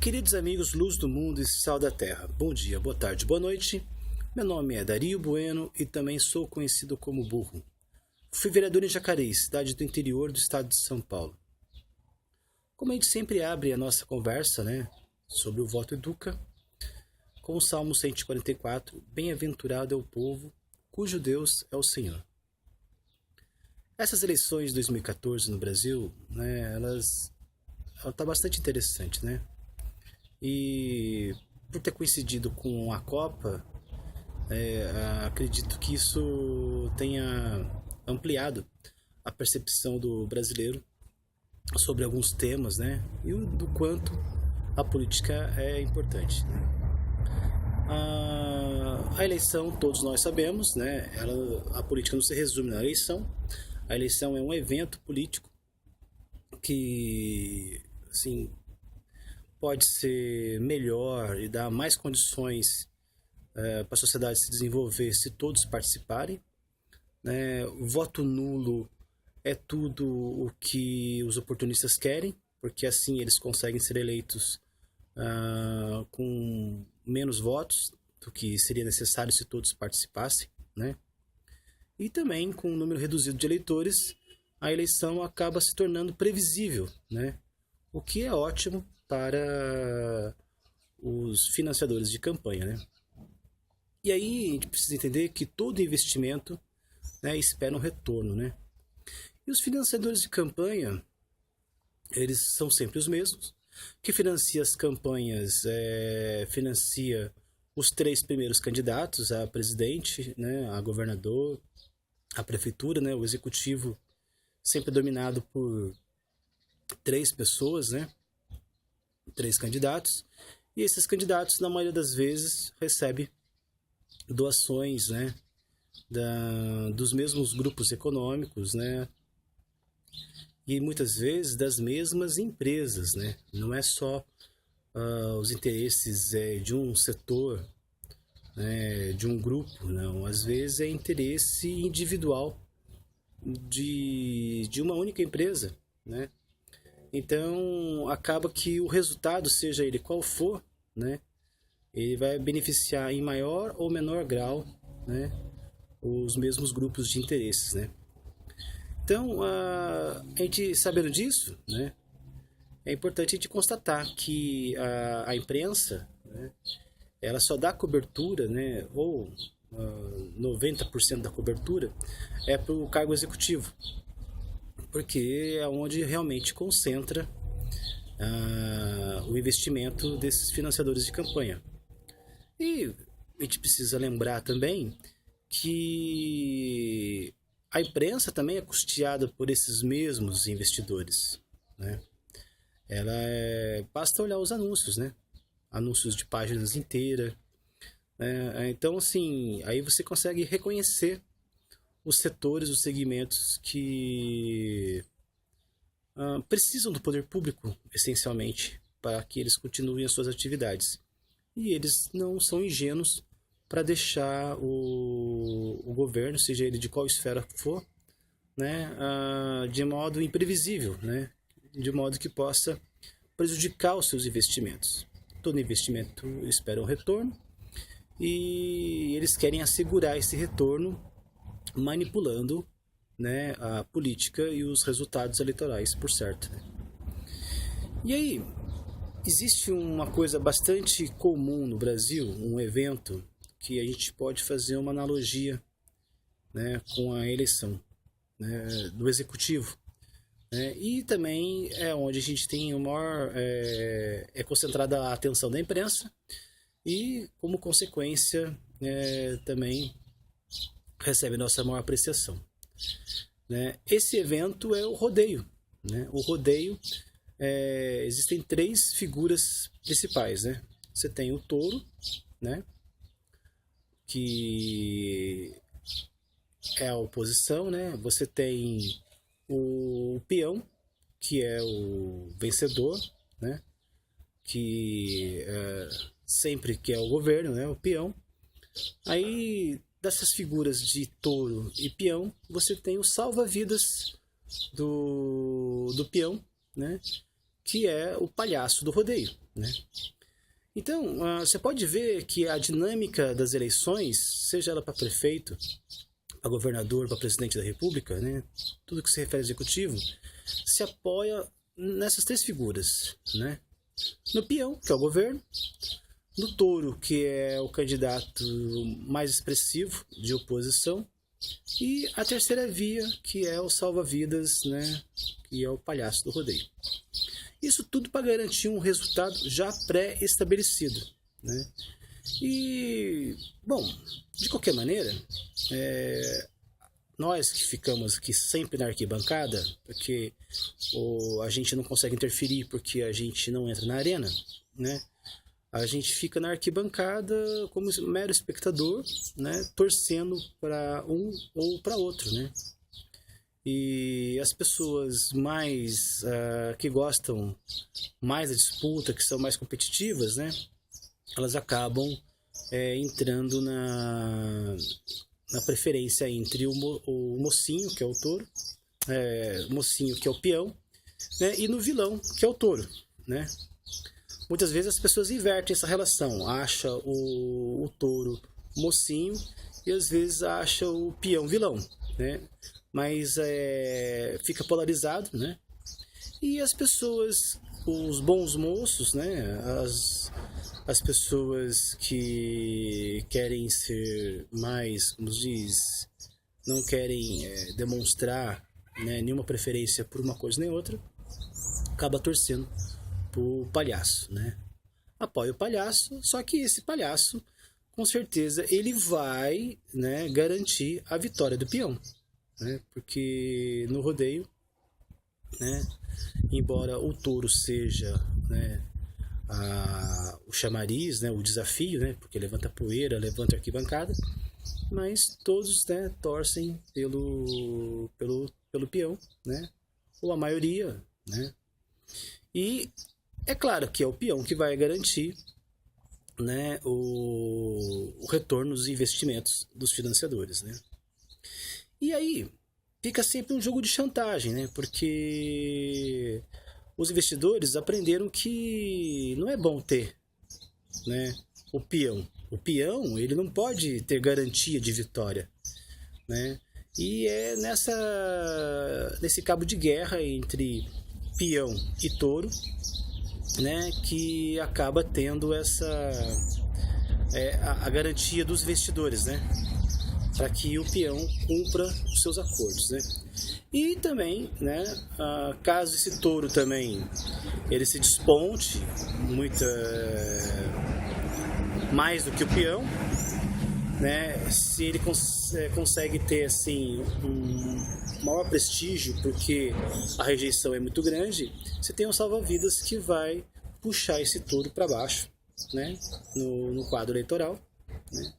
Queridos amigos, luz do mundo e sal da terra, bom dia, boa tarde, boa noite. Meu nome é Dario Bueno e também sou conhecido como Burro. Fui vereador em Jacareí, cidade do interior do estado de São Paulo. Como a gente sempre abre a nossa conversa, sobre o voto educa, com o Salmo 144, bem-aventurado é o povo, cujo Deus é o Senhor. Essas eleições de 2014 no Brasil, ela tá bastante interessante, E por ter coincidido com a Copa, acredito que isso tenha ampliado a percepção do brasileiro sobre alguns temas, e do quanto a política é importante. A eleição, todos nós sabemos, a política não se resume na eleição. A eleição é um evento político que, assim, pode ser melhor e dar mais condições para a sociedade se desenvolver se todos participarem. O voto nulo é tudo o que os oportunistas querem, porque assim eles conseguem ser eleitos com menos votos do que seria necessário se todos participassem. E também, com um número reduzido de eleitores, a eleição acaba se tornando previsível, o que é ótimo para os financiadores de campanha. E aí a gente precisa entender que todo investimento espera um retorno. E os financiadores de campanha, eles são sempre os mesmos. Que financia as campanhas financia os 3 primeiros candidatos a presidente, a governador, a prefeitura, o executivo sempre dominado por 3 pessoas, 3 candidatos, e esses candidatos, na maioria das vezes, recebem doações, dos mesmos grupos econômicos, e muitas vezes das mesmas empresas, não é só os interesses de um setor, de um grupo, não, às vezes é interesse individual de uma única empresa, Então, acaba que o resultado, seja ele qual for, ele vai beneficiar em maior ou menor grau, os mesmos grupos de interesses, Então, a gente sabendo disso, é importante a gente constatar que a imprensa, ela só dá cobertura, ou 90% da cobertura é para o cargo executivo, porque é onde realmente concentra o investimento desses financiadores de campanha. E a gente precisa lembrar também que a imprensa também é custeada por esses mesmos investidores. Basta olhar os anúncios, anúncios de páginas inteiras. Então, assim, aí você consegue reconhecer os setores, os segmentos que precisam do poder público, essencialmente, para que eles continuem as suas atividades. E eles não são ingênuos para deixar o governo, seja ele de qual esfera for, de modo imprevisível, de modo que possa prejudicar os seus investimentos. Todo investimento espera um retorno e eles querem assegurar esse retorno manipulando a política e os resultados eleitorais, por certo. E aí, existe uma coisa bastante comum no Brasil, um evento que a gente pode fazer uma analogia com a eleição do executivo. E também é onde a gente tem o maior, é concentrada a atenção da imprensa e, como consequência, também recebe nossa maior apreciação. Esse evento é o rodeio. O rodeio, existem 3 figuras principais. Você tem o touro, que é a oposição, Você tem o peão, que é o vencedor, que sempre que é o governo, o peão. Aí, dessas figuras de touro e peão, você tem o salva-vidas do peão, que é o palhaço do rodeio, né? Então, você pode ver que a dinâmica das eleições, seja ela para prefeito, para governador, para presidente da república, né? Tudo que se refere ao executivo, se apoia nessas três figuras, né? No peão, que é o governo, no touro, que é o candidato mais expressivo de oposição, e a terceira via, que é o salva-vidas, né? Que é o palhaço do rodeio. Isso tudo para garantir um resultado já pré-estabelecido, né? E, bom, de qualquer maneira, nós que ficamos aqui sempre na arquibancada, porque a gente não consegue interferir porque a gente não entra na arena, né? A gente fica na arquibancada como mero espectador, né? Torcendo para um ou para outro, né? E as pessoas mais que gostam mais da disputa, que são mais competitivas, né? Elas acabam entrando na preferência entre o mocinho, que é o touro, o mocinho, que é o peão, né? E no vilão, que é o touro, né? Muitas vezes as pessoas invertem essa relação, acha o touro mocinho e às vezes acha o peão vilão, né? Mas fica polarizado, né? E as pessoas, os bons moços, né? As pessoas que querem ser mais, como diz, não querem demonstrar, né, nenhuma preferência por uma coisa nem outra, acaba torcendo pro palhaço, né? Apoia o palhaço, só que esse palhaço, com certeza, ele vai, né, garantir a vitória do peão, né? Porque no rodeio, né, embora o touro seja, né, o chamariz, né, o desafio, né, porque levanta poeira, levanta arquibancada, mas todos, né, torcem pelo peão, né, ou a maioria, né? E é claro que é o peão que vai garantir, né, o retorno dos investimentos dos financiadores, né? E aí fica sempre um jogo de chantagem, né? Porque os investidores aprenderam que não é bom ter, né, o peão. O peão, ele não pode ter garantia de vitória, né? E é nesse cabo de guerra entre peão e touro, né, que acaba tendo a garantia dos investidores, né, para que o peão cumpra os seus acordos, né? E também, né, caso esse touro também ele se desponte mais do que o peão, né, se ele consegue ter assim um maior prestígio porque a rejeição é muito grande, você tem um salva-vidas que vai puxar esse touro para baixo, né, no quadro eleitoral, né?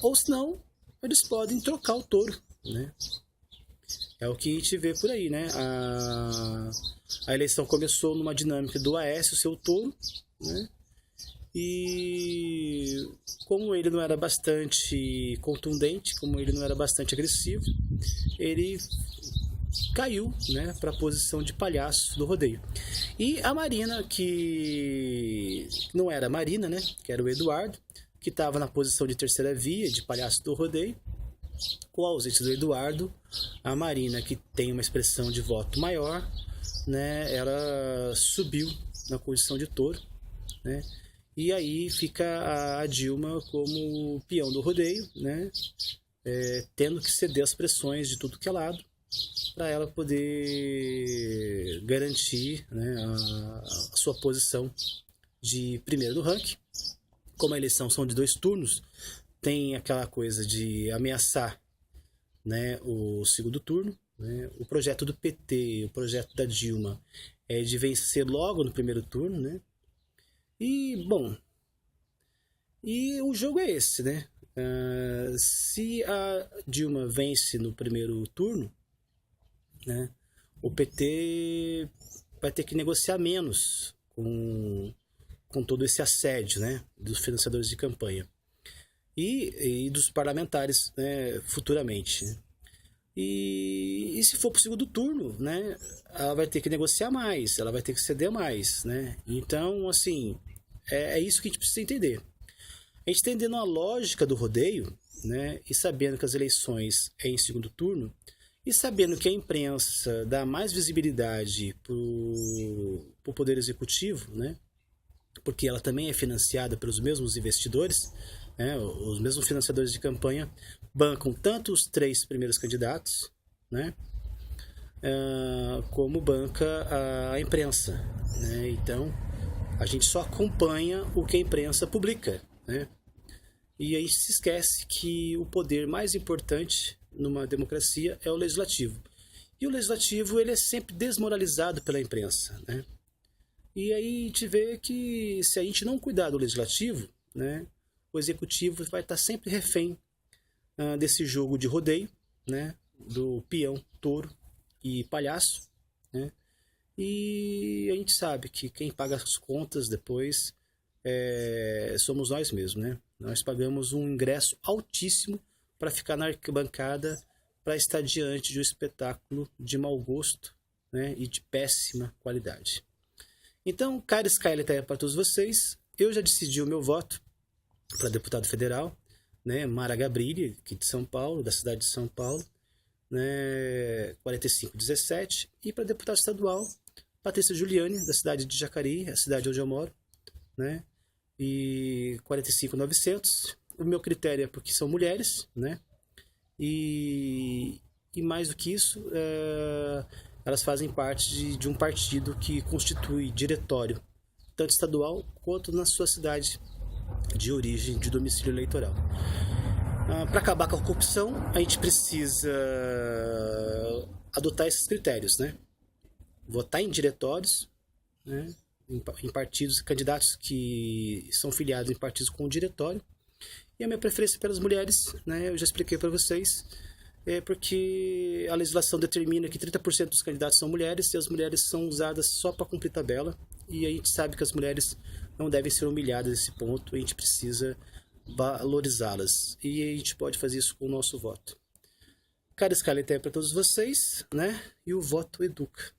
Ou senão eles podem trocar o touro, né? É o que a gente vê por aí, né? A eleição começou numa dinâmica do Aécio, seu touro, né? E como ele não era bastante contundente, como ele não era bastante agressivo, ele caiu, né, para a posição de palhaço do rodeio. E a Marina, que não era a Marina, né, que era o Eduardo, que estava na posição de terceira via, de palhaço do rodeio, com a ausência do Eduardo, a Marina, que tem uma expressão de voto maior, né, ela subiu na posição de touro, né? E aí fica a Dilma como peão do rodeio, né? Tendo que ceder às pressões de tudo que é lado para ela poder garantir, né, a sua posição de primeiro do ranking. Como a eleição são de 2 turnos, tem aquela coisa de ameaçar, né, o segundo turno, né? O projeto do PT, o projeto da Dilma é de vencer logo no primeiro turno, né? E, bom, e o jogo é esse, né? Se a Dilma vence no primeiro turno, né, o PT vai ter que negociar menos com todo esse assédio, né, dos financiadores de campanha e dos parlamentares, né, futuramente, né? E se for para o segundo turno, né, ela vai ter que negociar mais, ela vai ter que ceder mais, né? Então, assim, é isso que a gente precisa entender. A gente entendendo a lógica do rodeio, né, e sabendo que as eleições é em segundo turno, e sabendo que a imprensa dá mais visibilidade para o poder executivo, né, porque ela também é financiada pelos mesmos investidores, né, os mesmos financiadores de campanha bancam tanto os 3 primeiros candidatos, né, como banca a imprensa, né? Então a gente só acompanha o que a imprensa publica, né? E aí se esquece que o poder mais importante numa democracia é o legislativo. E o legislativo ele é sempre desmoralizado pela imprensa, né? E aí a gente vê que se a gente não cuidar do legislativo, né, o executivo vai estar sempre refém desse jogo de rodeio, né, do peão, touro e palhaço, né? E a gente sabe que quem paga as contas depois somos nós mesmos, né? Nós pagamos um ingresso altíssimo para ficar na arquibancada, para estar diante de um espetáculo de mau gosto, né, e de péssima qualidade. Então, cara Skyler para todos vocês. Eu já decidi o meu voto para deputado federal, né, Mara Gabrilli, aqui de São Paulo, da cidade de São Paulo, né, 4517, e para deputado estadual, Patrícia Giuliani, da cidade de Jacareí, a cidade onde eu moro, né, e 45900. O meu critério é porque são mulheres, né, e mais do que isso, elas fazem parte de um partido que constitui diretório, tanto estadual quanto na sua cidade de origem, de domicílio eleitoral. Para acabar com a corrupção, a gente precisa adotar esses critérios, né? Votar em diretórios, né? Em partidos, candidatos que são filiados em partidos com diretório. E a minha preferência pelas mulheres, né? Eu já expliquei para vocês, porque a legislação determina que 30% dos candidatos são mulheres e as mulheres são usadas só para cumprir tabela. E a gente sabe que as mulheres não devem ser humilhadas nesse ponto, a gente precisa valorizá-las. E a gente pode fazer isso com o nosso voto. Cara Skyler para todos vocês, né? E o voto educa.